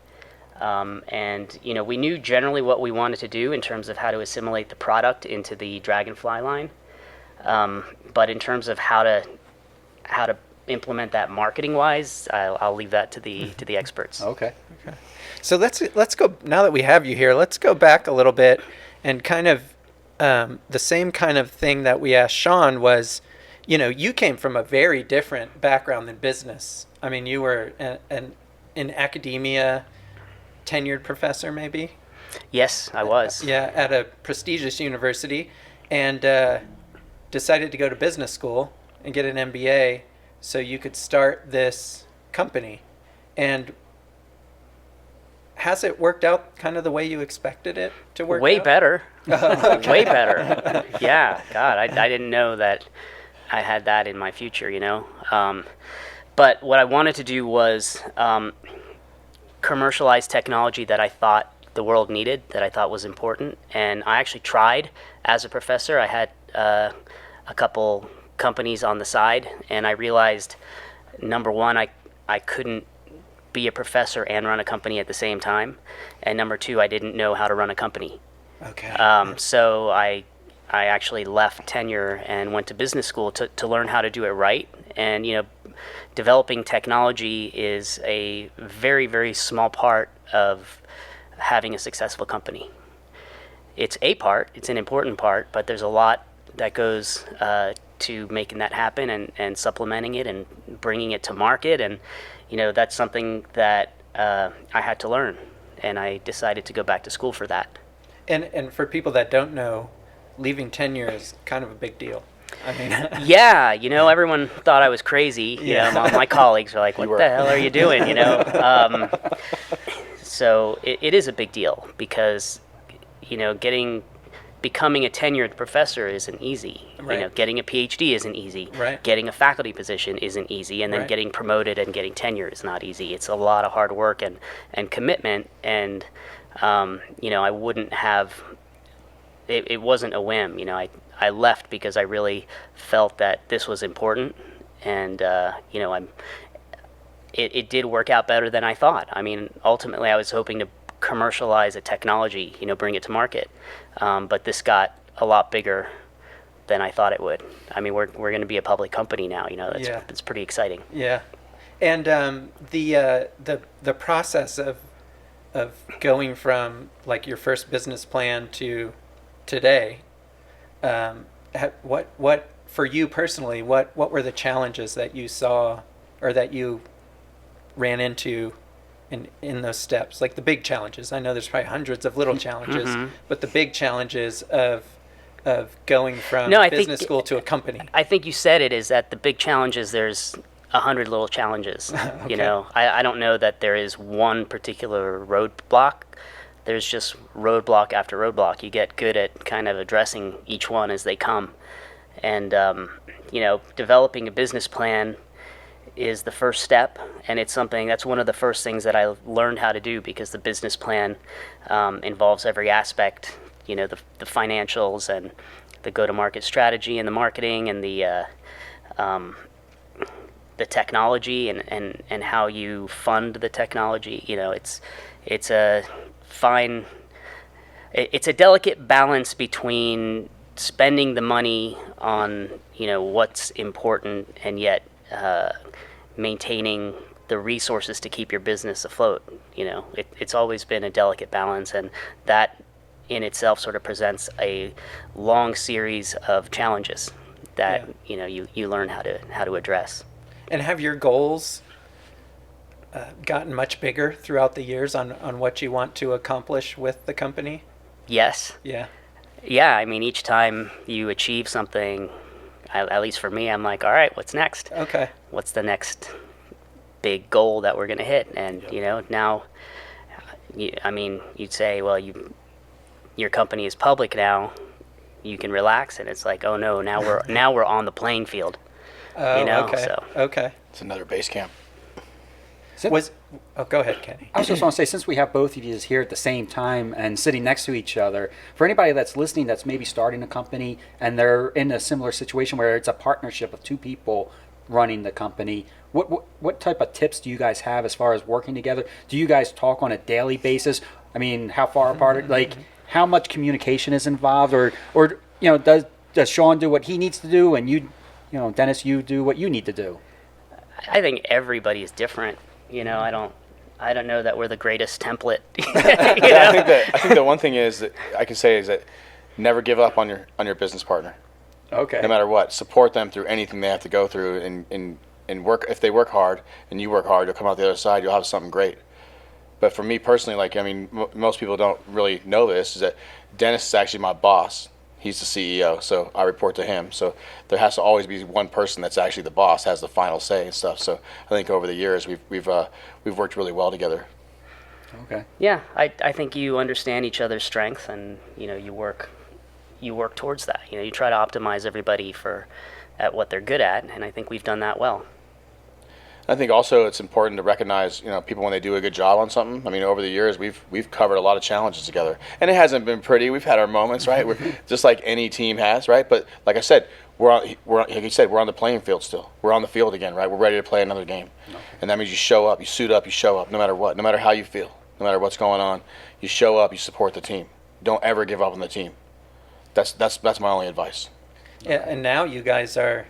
And we knew generally what we wanted to do in terms of how to assimilate the product into the Dragonfly line. But in terms of how to implement that marketing wise, I'll leave that to the experts. Okay. So let's go, now that we have you here, let's go back a little bit and kind of the same kind of thing that we asked Shawn was, you came from a very different background than business. I mean, you were in academia, tenured professor maybe? Yes, I was. Yeah, at a prestigious university, and decided to go to business school and get an MBA so you could start this company. And has it worked out kind of the way you expected it to work Way out? better. Way better. Yeah, God, I didn't know that I had that in my future, But what I wanted to do was commercialize technology that I thought the world needed, that I thought was important. And I actually tried as a professor. I had a couple companies on the side, and I realized, number one, I couldn't be a professor and run a company at the same time. And number two, I didn't know how to run a company. Okay. So I actually left tenure and went to business school to learn how to do it right. And, developing technology is a very, very small part of having a successful company. It's a part, it's an important part, but there's a lot that goes to making that happen and supplementing it and bringing it to market. And, that's something that I had to learn. And I decided to go back to school for that. And for people that don't know, leaving tenure is kind of a big deal. I mean, yeah, everyone thought I was crazy. My colleagues were like, "What the hell are you doing?" So it is a big deal because, becoming a tenured professor isn't easy. Right. Getting a PhD isn't easy. Right. Getting a faculty position isn't easy, and then Right. getting promoted and getting tenure is not easy. It's a lot of hard work and commitment, and I wouldn't have. It wasn't a whim. I left because I really felt that this was important, and it did work out better than I thought. I mean, ultimately, I was hoping to commercialize a technology, bring it to market, but this got a lot bigger than I thought it would. I mean, we're going to be a public company now. It's pretty exciting. yeah. And the process of going from like your first business plan to today, what for you personally, what were the challenges that you saw or that you ran into in those steps? Like the big challenges. I know there's probably hundreds of little challenges, but the big challenges of going from business school to a company. I think you said it, is that the big challenge is there's 100 little challenges. Okay. I don't know that there is one particular roadblock. There's just roadblock after roadblock. You get good at kind of addressing each one as they come. And, developing a business plan is the first step, and it's something that's one of the first things that I learned how to do, because the business plan involves every aspect, the financials and the go-to-market strategy and the marketing and the technology and how you fund the technology. It's a fine, it's a delicate balance between spending the money on what's important and yet maintaining the resources to keep your business afloat. It's always been a delicate balance, and that in itself sort of presents a long series of challenges that you learn how to address. And have your goals gotten much bigger throughout the years on what you want to accomplish with the company? Yes. Yeah. Yeah, I mean, each time you achieve something, at least for me, I'm like, all right, what's next? Okay. What's the next big goal that we're going to hit? And, now, you'd say, well, your company is public now, you can relax. And it's like, oh, no, now we're on the playing field. Okay. So. Okay. It's another base camp. Go ahead, Kenny. I was just want to say, since we have both of you here at the same time and sitting next to each other, for anybody that's listening that's maybe starting a company and they're in a similar situation where it's a partnership of two people running the company, what type of tips do you guys have as far as working together? Do you guys talk on a daily basis? I mean, how far apart? Like, how much communication is involved, or does Shawn do what he needs to do, and Dennis, you do what you need to do? I think everybody is different. I don't know that we're the greatest template. I think the one thing is that I can say is that never give up on your business partner. Okay. No matter what, support them through anything they have to go through, and work. If they work hard and you work hard, you'll come out the other side. You'll have something great. But for me personally, most people don't really know this, is that Dennis is actually my boss. He's the CEO, so I report to him. So there has to always be one person that's actually the boss, has the final say and stuff. So I think over the years we've worked really well together. Okay. Yeah, I think you understand each other's strengths, and you work towards that. You try to optimize everybody at what they're good at, and I think we've done that well. I think also it's important to recognize, people when they do a good job on something. I mean, over the years, we've covered a lot of challenges together, and it hasn't been pretty. We've had our moments, right? We're just like any team has, right? But like I said, like you said, we're on the playing field still. We're on the field again, right? We're ready to play another game, and that means you show up, you suit up, you show up, no matter what, no matter how you feel, no matter what's going on. You show up, you support the team. Don't ever give up on the team. That's my only advice. Yeah, and now you guys are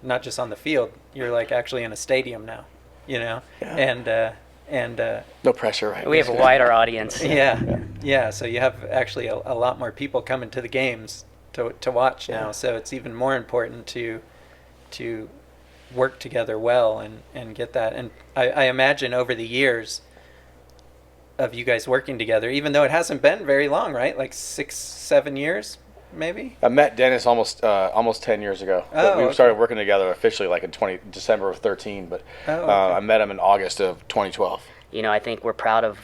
not just on the field. You're like actually in a stadium now, Yeah. and No pressure, right? We have a wider audience. yeah. So you have actually a lot more people coming to the games to watch now. So it's even more important to work together well and get that. And I imagine over the years of you guys working together, even though it hasn't been very long, right? Like 6-7 years. Maybe? I met Dennis almost 10 years ago. But we started working together officially like in December of 13, but I met him in August of 2012. I think we're proud of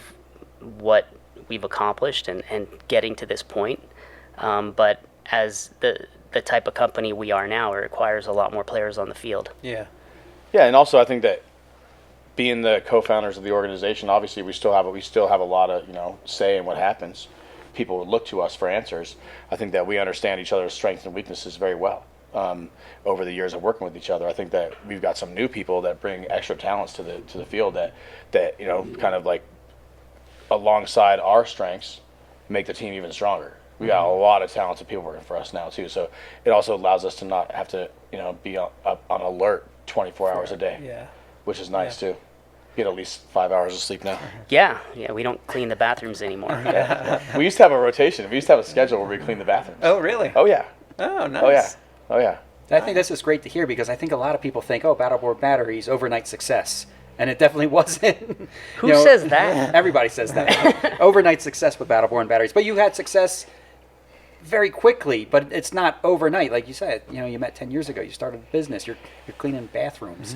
what we've accomplished and getting to this point. But as the type of company we are now, it requires a lot more players on the field. Yeah. Yeah, and also I think that being the co-founders of the organization, obviously we still have a lot of, say in what happens. People would look to us for answers. I think that we understand each other's strengths and weaknesses very well. Over the years of working with each other, I think that we've got some new people that bring extra talents to the field that kind of like alongside our strengths make the team even stronger. We got a lot of talented people working for us now too, so it also allows us to not have to be on alert 24 hours a day. Yeah. Which is nice too. Get at least 5 hours of sleep now. Yeah, we don't clean the bathrooms anymore. We used to have a rotation. We used to have a schedule where we clean the bathrooms. Oh, really? Oh yeah. Oh, nice. Oh yeah. I think this is great to hear because I think a lot of people think, Battleborn batteries, overnight success. And it definitely wasn't. Who says that? Everybody says that. Overnight success with Battleborn batteries. But you had success very quickly, but it's not overnight. Like you said, you met 10 years ago. You started a business. You're cleaning bathrooms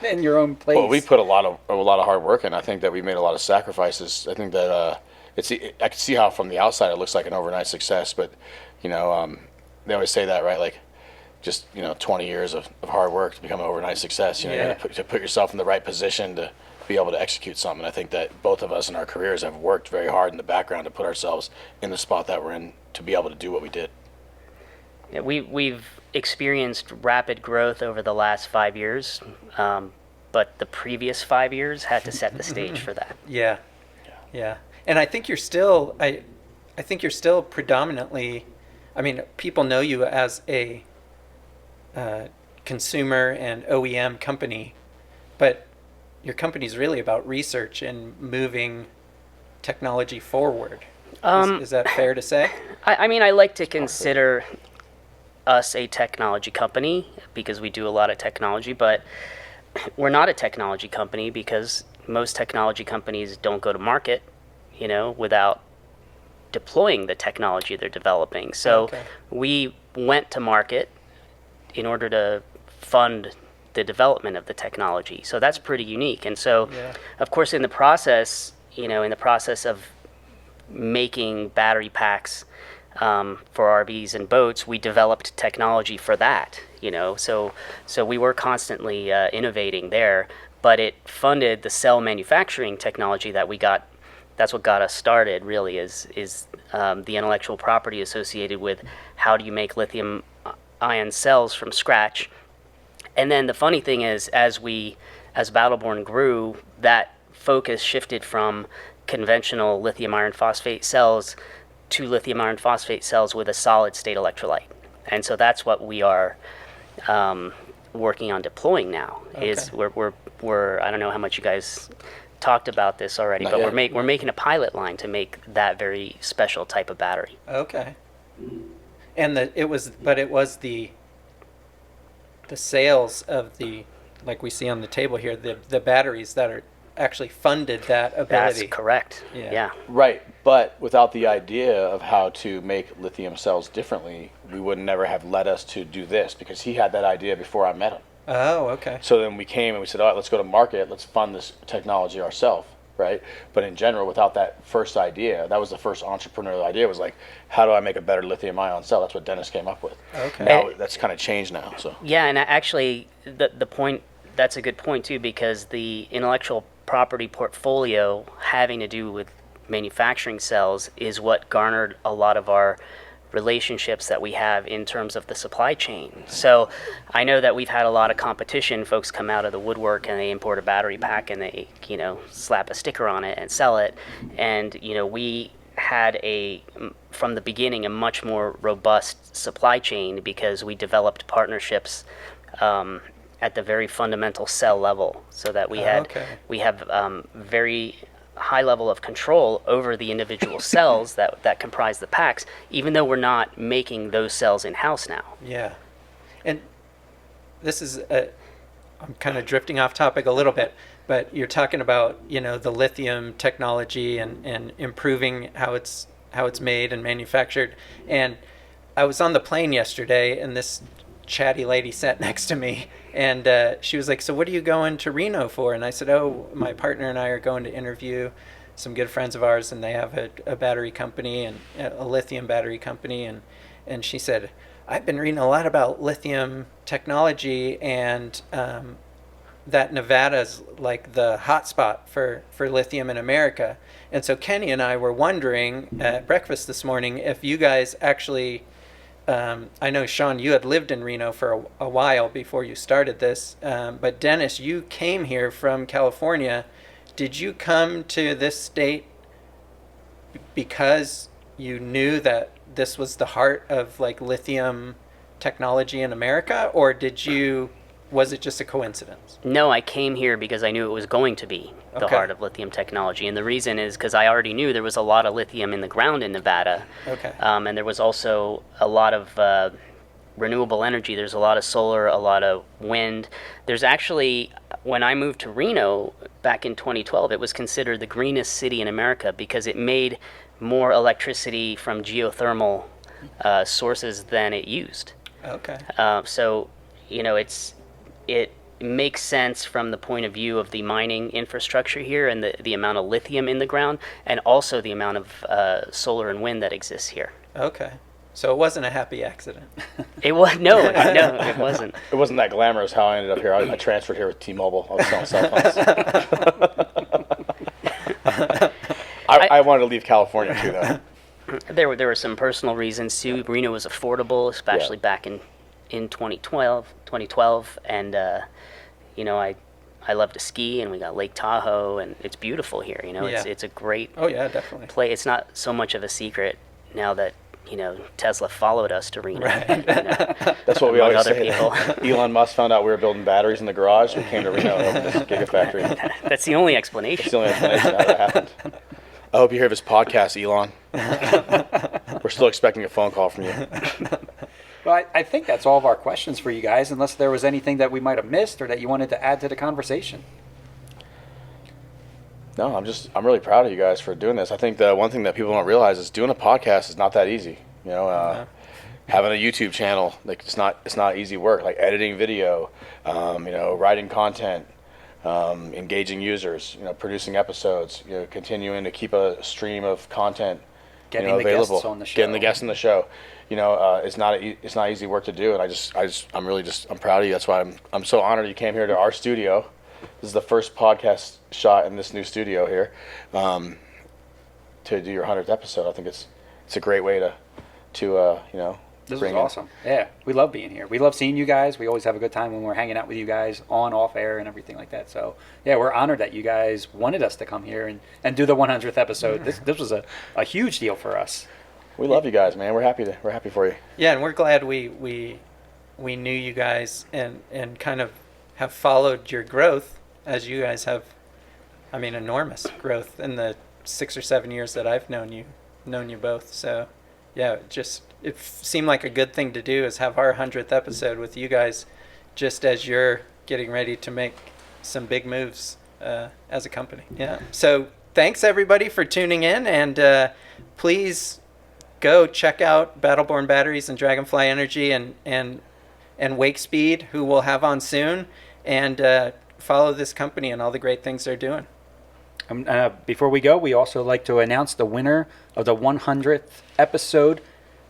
in your own place. Well, we put a lot of hard work in. I think that we made a lot of sacrifices. I think that I can see how from the outside it looks like an overnight success, but they always say that, right? Like just 20 years of hard work to become an overnight success. You got to put yourself in the right position to be able to execute something. I think that both of us in our careers have worked very hard in the background to put ourselves in the spot that we're in to be able to do what we did. Yeah, we've experienced rapid growth over the last 5 years, but the previous 5 years had to set the stage for that. Yeah. And I think you're still, I think you're still predominantly, people know you as a consumer and OEM company, but your company's really about research and moving technology forward. Is that fair to say? I like to consider us a technology company because we do a lot of technology, but we're not a technology company because most technology companies don't go to market, without deploying the technology they're developing. So we went to market in order to fund the development of the technology. So that's pretty unique. And so, of course, in the process of making battery packs for RVs and boats, we developed technology for that. So we were constantly innovating there, but it funded the cell manufacturing technology that we got. That's what got us started. Really, is the intellectual property associated with how do you make lithium ion cells from scratch. And then the funny thing is, as Battleborn grew, that focus shifted from conventional lithium iron phosphate cells to lithium iron phosphate cells with a solid state electrolyte. And so that's what we are working on deploying now. Is we're I don't know how much you guys talked about this already, but we're making a pilot line to make that very special type of battery. Okay. And it was the sales of the, like we see on the table here, the batteries that are actually funded that ability. That's correct. Yeah. Right, but without the idea of how to make lithium cells differently, we would never have led us to do this because he had that idea before I met him. Oh, okay. So then we came and we said, all right, let's go to market. Let's fund this technology ourselves. right? But in general, without that first idea, that was the first entrepreneurial idea, was like, how do I make a better lithium ion cell? That's what Dennis came up with. Okay. Now that's kind of changed now. So Yeah, and actually, the point, that's a good point too, because the intellectual property portfolio having to do with manufacturing cells is what garnered a lot of our relationships that we have in terms of the supply chain. So I know that we've had a lot of competition. Folks come out of the woodwork and they import a battery pack and they, slap a sticker on it and sell it. And, we had from the beginning, a much more robust supply chain because we developed partnerships at the very fundamental cell level, so that we have very high level of control over the individual cells that comprise the packs, even though we're not making those cells in-house now. Yeah. And this is, I'm kind of drifting off topic a little bit, but you're talking about, the lithium technology and improving how it's made and manufactured. And I was on the plane yesterday, and this chatty lady sat next to me, and she was like, so what are you going to Reno for? And I said, oh, my partner and I are going to interview some good friends of ours, and they have a battery company, and a lithium battery company. And she said, I've been reading a lot about lithium technology, and that Nevada's like the hotspot for lithium in America. And so Kenny and I were wondering at breakfast this morning if you guys actually, I know, Shawn, you had lived in Reno for a while before you started this, but Dennis, you came here from California. Did you come to this state because you knew that this was the heart of like lithium technology in America, or was it just a coincidence? No, I came here because I knew it was going to be the heart of lithium technology. And the reason is because I already knew there was a lot of lithium in the ground in Nevada. Okay. And there was also a lot of renewable energy. There's a lot of solar, a lot of wind. There's actually, when I moved to Reno back in 2012, it was considered the greenest city in America because it made more electricity from geothermal sources than it used. Okay. So, it makes sense from the point of view of the mining infrastructure here and the amount of lithium in the ground, and also the amount of solar and wind that exists here. Okay. So it wasn't a happy accident. It was no, it wasn't. it wasn't that glamorous how I ended up here. I transferred here with T-Mobile. I was selling cell phones. I wanted to leave California too, though. There were some personal reasons too. Reno was affordable, especially back in 2012, and I love to ski, and we got Lake Tahoe, and it's beautiful here. It's a great definitely play. It's not so much of a secret now that Tesla followed us to Reno. Right. That's what we always other say. people. Elon Musk found out we were building batteries in the garage. We came to Reno over this gigafactory. That's the only explanation. That's the only explanation how that happened. I hope you hear this podcast, Elon. We're still expecting a phone call from you. Well, I think that's all of our questions for you guys, unless there was anything that we might have missed or that you wanted to add to the conversation. No, I'm really proud of you guys for doing this. I think the one thing that people don't realize is doing a podcast is not that easy. Having a YouTube channel, like it's not easy work. Like editing video, writing content, engaging users, producing episodes, continuing to keep a stream of content, getting available, the guests on the show. getting the guests on the show. It's not easy work to do, and I'm proud of you. That's why I'm so honored you came here to our studio. This is the first podcast shot in this new studio here, to do your 100th episode. I think it's a great way to This bring is awesome. Yeah, we love being here. We love seeing you guys. We always have a good time when we're hanging out with you guys on, off air, and everything like that. So yeah, we're honored that you guys wanted us to come here and do the 100th episode. This was a huge deal for us. We love you guys, man. We're happy for you. Yeah, and we're glad we knew you guys and kind of have followed your growth, as you guys have, enormous growth in the 6 or 7 years that I've known you both. So yeah, it seemed like a good thing to do is have our 100th episode with you guys, just as you're getting ready to make some big moves as a company. Yeah. So thanks everybody for tuning in, and please go check out Battleborn Batteries and Dragonfly Energy and Wakespeed, who we'll have on soon, and follow this company and all the great things they're doing. Before we go, we also like to announce the winner of the 100th episode.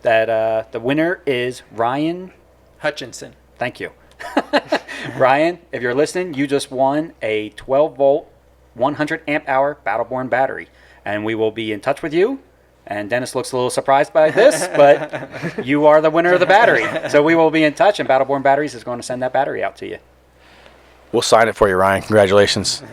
That the winner is Ryan Hutchinson. Thank you. Ryan, if you're listening, you just won a 12-volt, 100 amp hour Battleborn battery. And we will be in touch with you. And Dennis looks a little surprised by this, but you are the winner of the battery. So we will be in touch, and Battleborn Batteries is going to send that battery out to you. We'll sign it for you, Ryan. Congratulations.